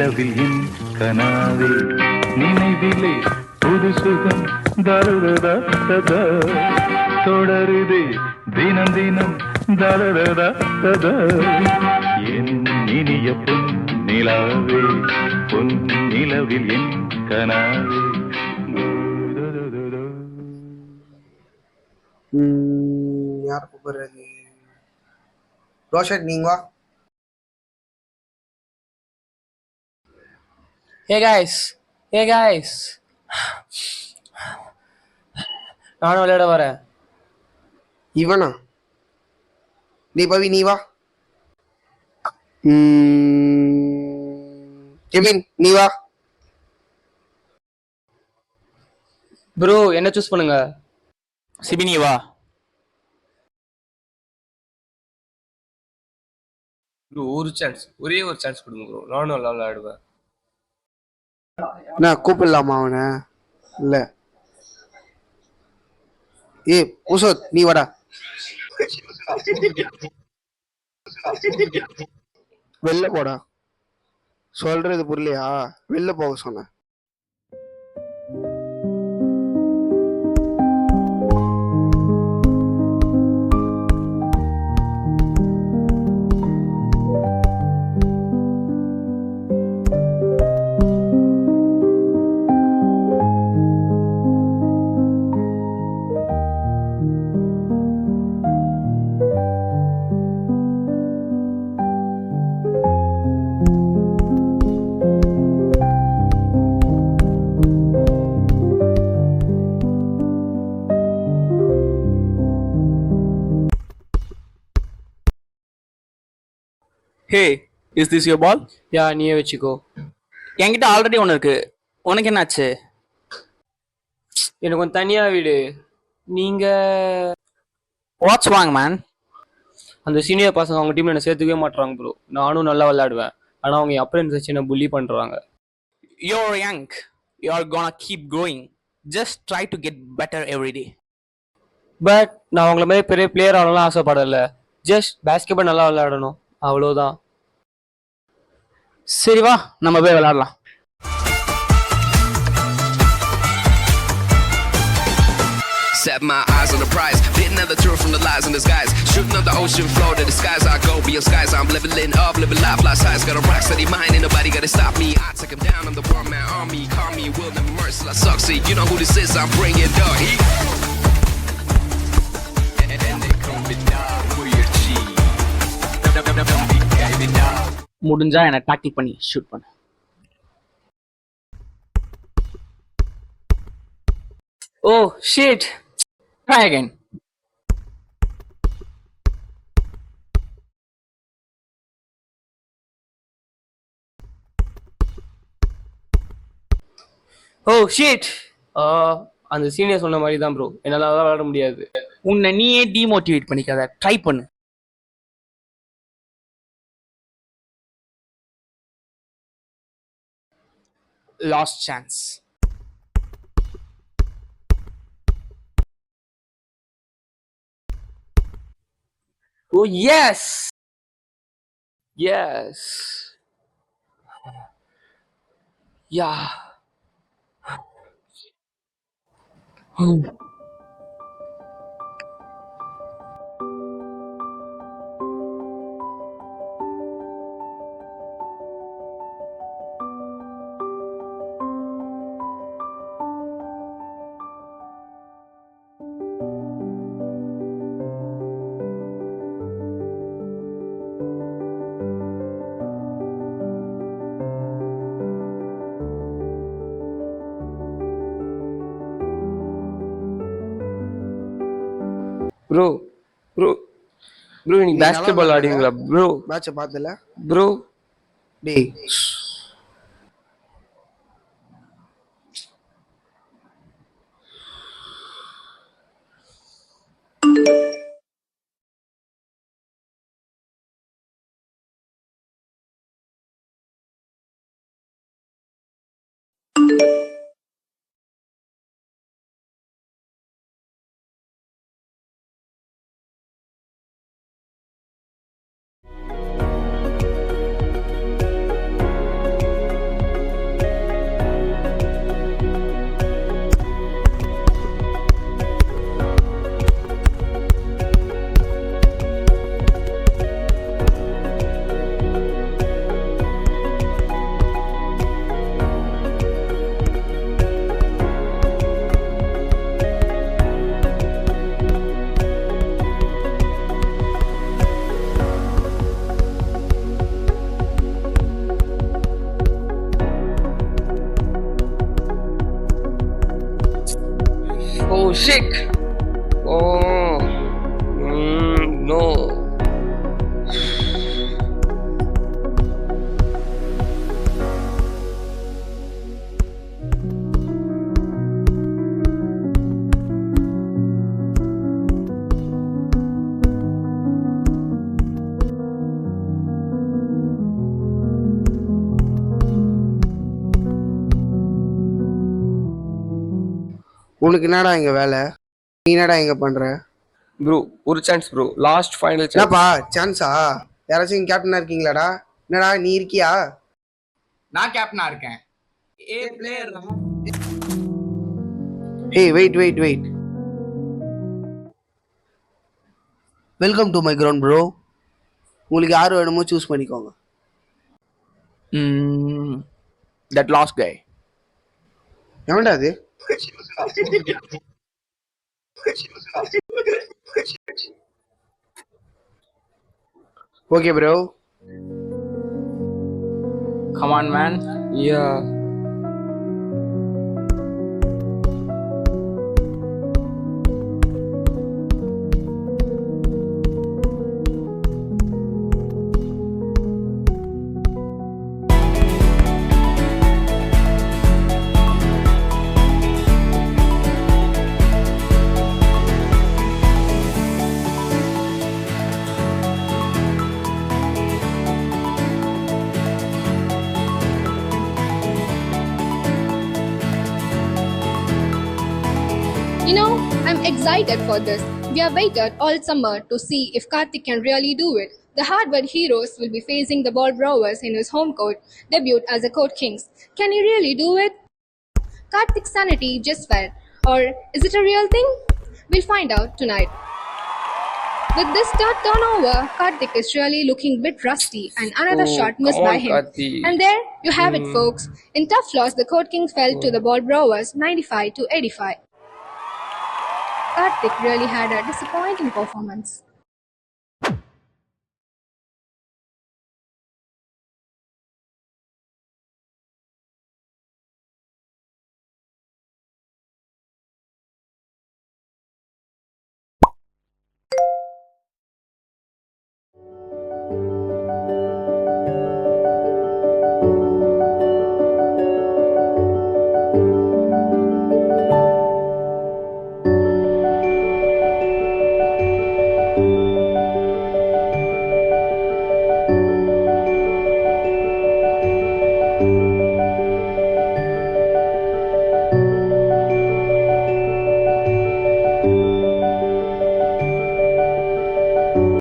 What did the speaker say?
நிலவில் என் கனாவே நினைவிலே புது சுகம் தருததா தொடருதே தினம் தினம் தருததா என் இனிய பொன் நிலாவே பொன் நிலவில் என் கனாவே. யார் கூப்பிடுறது? ரோஷன் நீங்க வா. Hey guys, hey guys. நானும் விளையாட வரேன். இவனா? நீ பவி நீ வா. ஜெபின் நீ வா. ப்ரோ என்ன சூஸ் பண்ணுங்க. சிபினி வா. ப்ரோ ஒரு சான்ஸ், ஒரே ஒரு சான்ஸ் கொடுங்க ப்ரோ. நானும் நல்லா விளையாடுவேன். நான் கூப்பிடலாமா அவனை? இல்ல. உசோத் நீ வாடா. வெளில போடா. சொல்றது புரியலையா? வெளில போக சொன்ன. Hey, is this your ball? யா நீயே வச்சுக்கோ. என்கிட்ட ஆல்ரெடி ஒன்று இருக்கு. உனக்கு என்னாச்சு? எனக்கு கொஞ்சம் தனியா வீடு. நீங்க வாட்ஸ் வாங் மேன்? அந்த சீனியர் பசங்க அவங்க டீம்ல என்ன சேர்த்துக்கவே மாட்டாங்க ப்ரோ. நானும் நல்லா விளையாடுவேன். ஆனா அவங்க அப்புறம் வச்சு என்ன புள்ளி பண்றாங்க. You're young. You're gonna keep growing. Just try to get better every day. But நான் அவங்கள மாதிரி பெரிய பிளேயர் ஆகலாம் ஆசைப்படல. ஜஸ்ட் பேஸ்கெட்பால் நல்லா விளையாடணும் அவ்வளோதான். சரி வா நம்ம போய் விளையாடலாம். Set my eyes on the prize, getting at the truth from the lies in disguise. Shooting up the ocean floor to the skies. I go beyond skies. I'm leveling up, living life, fly size. Got a rock steady mind, ain't nobody gotta stop me. I take him down, I'm the one man army. Call me, will never mercy, I succeed. You know who this is? I'm bringing the heat. And they call me dog, who your G. முடிஞ்சா என்ன tactic பண்ணி shoot பண்ணு. Oh shit. Try again. Oh shit. அந்த senior சொன்ன மாதிரி தான் bro. என்னால விளையாட முடியாது. உன்னை நீயே டிமோட்டிவேட் பண்ணிக்காத. ட்ரை பண்ணு. Last chance. Oh yes. Yes. Yeah. Bro bro bro நீங்க பாஸ்கெட்பால் ஆடுவீங்களா ப்ரோ? மேட்சை பார்த்தல ப்ரோ டேய். Oh shit! Oh, no. உனக்கு என்னடா இங்க வேலை? நீ என்னடா இங்க பண்ற? Bro, ஒரு chance bro, last final chance. என்னப்பா சான்ஸா? யாராச்சும் கேப்டனா இருக்கீங்களாடா? என்னடா நீ இருக்கியா? நான் கேப்டனா இருக்கேன். A player Hey, wait. Welcome to my ground bro. உங்களுக்கு யார் வேணுமோ சூஸ் பண்ணிக்கோங்க. that last guy. எவன்டா அது? Okay bro. Come on, man. Yeah. You know, I'm excited for this. We have waited all summer to see if Karthik can really do it. The Harvard Heroes will be facing the Ball Brewers in his home court debut as the Court Kings. Can he really do it? Karthik's sanity just fell. Or is it a real thing? We'll find out tonight. With this third turnover, Karthik is really looking a bit rusty and another Oh, shot missed come by on, him. Karthik. And there you have it, folks. In tough loss, the Court Kings fell to the Ball Brewers 95-85. Karthik really had a disappointing performance.